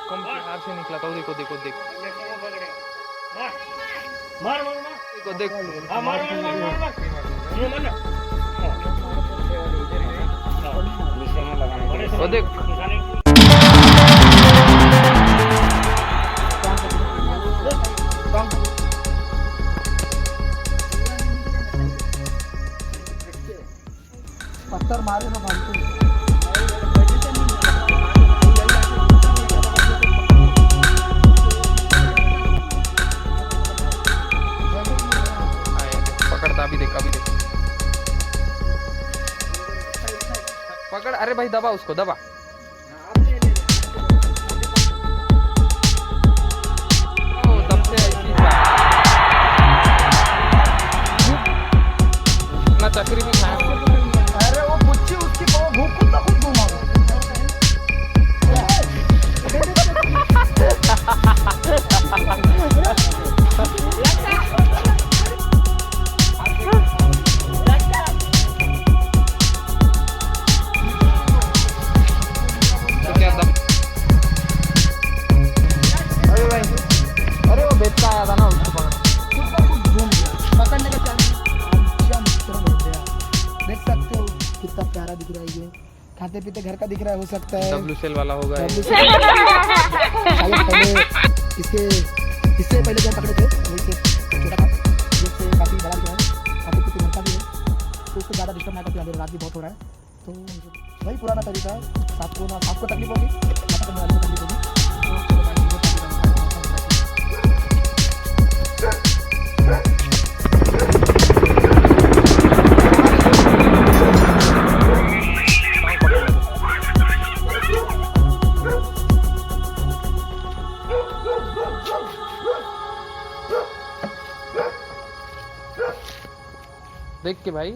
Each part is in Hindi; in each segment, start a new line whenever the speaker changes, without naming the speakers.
कम प्यार से निकला था। देखो देखो देखो
मार मार मार
देखो देख
मार मार मार मार
वो देख।
पत्थर मारे ना फालतू।
पकड़ता अभी देख अभी देख पकड़। अरे भाई दबा उसको दबा। ओ तब से ऐसी ना चक्री भी खाया।
अरे वो बुच्ची उसकी भूख तो खुद घुमा
बेचता आया था ना उसको
पकड़ने का चांस। देख सकते हो कितना प्यारा दिख रहा है ये। खाते पीते घर का दिख रहा है। हो सकता है
WCL वाला होगा।
इससे पहले जब पकड़े थे वही से छोटा था, जिससे काफ़ी बड़ा जो है खाते पीते घर का भी है, तो उसको ज़्यादा डिस्टर्ब ना करते। अभी रात भी बहुत हो रहा है, तो वही पुराना तरीका है। आपको तकलीफ होगी, तकलीफ होगी।
देख के भाई।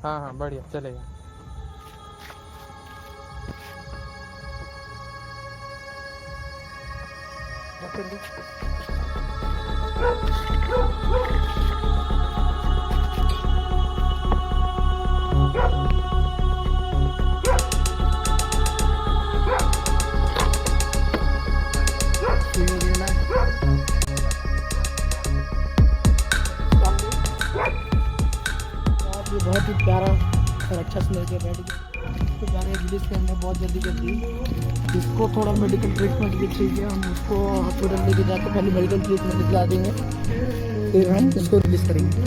हाँ हाँ बढ़िया चलेगा।
बहुत ही प्यारा और अच्छा स्मेल के बैठ गया। इसको जा रहे रिलीज करने बहुत जल्दी जल्दी। इसको थोड़ा मेडिकल ट्रीटमेंट भी चाहिए। हम उसको हॉस्पिटल लेके जाकर पहले मेडिकल ट्रीटमेंट दिला देंगे, फिर हम इसको रिलीज करेंगे।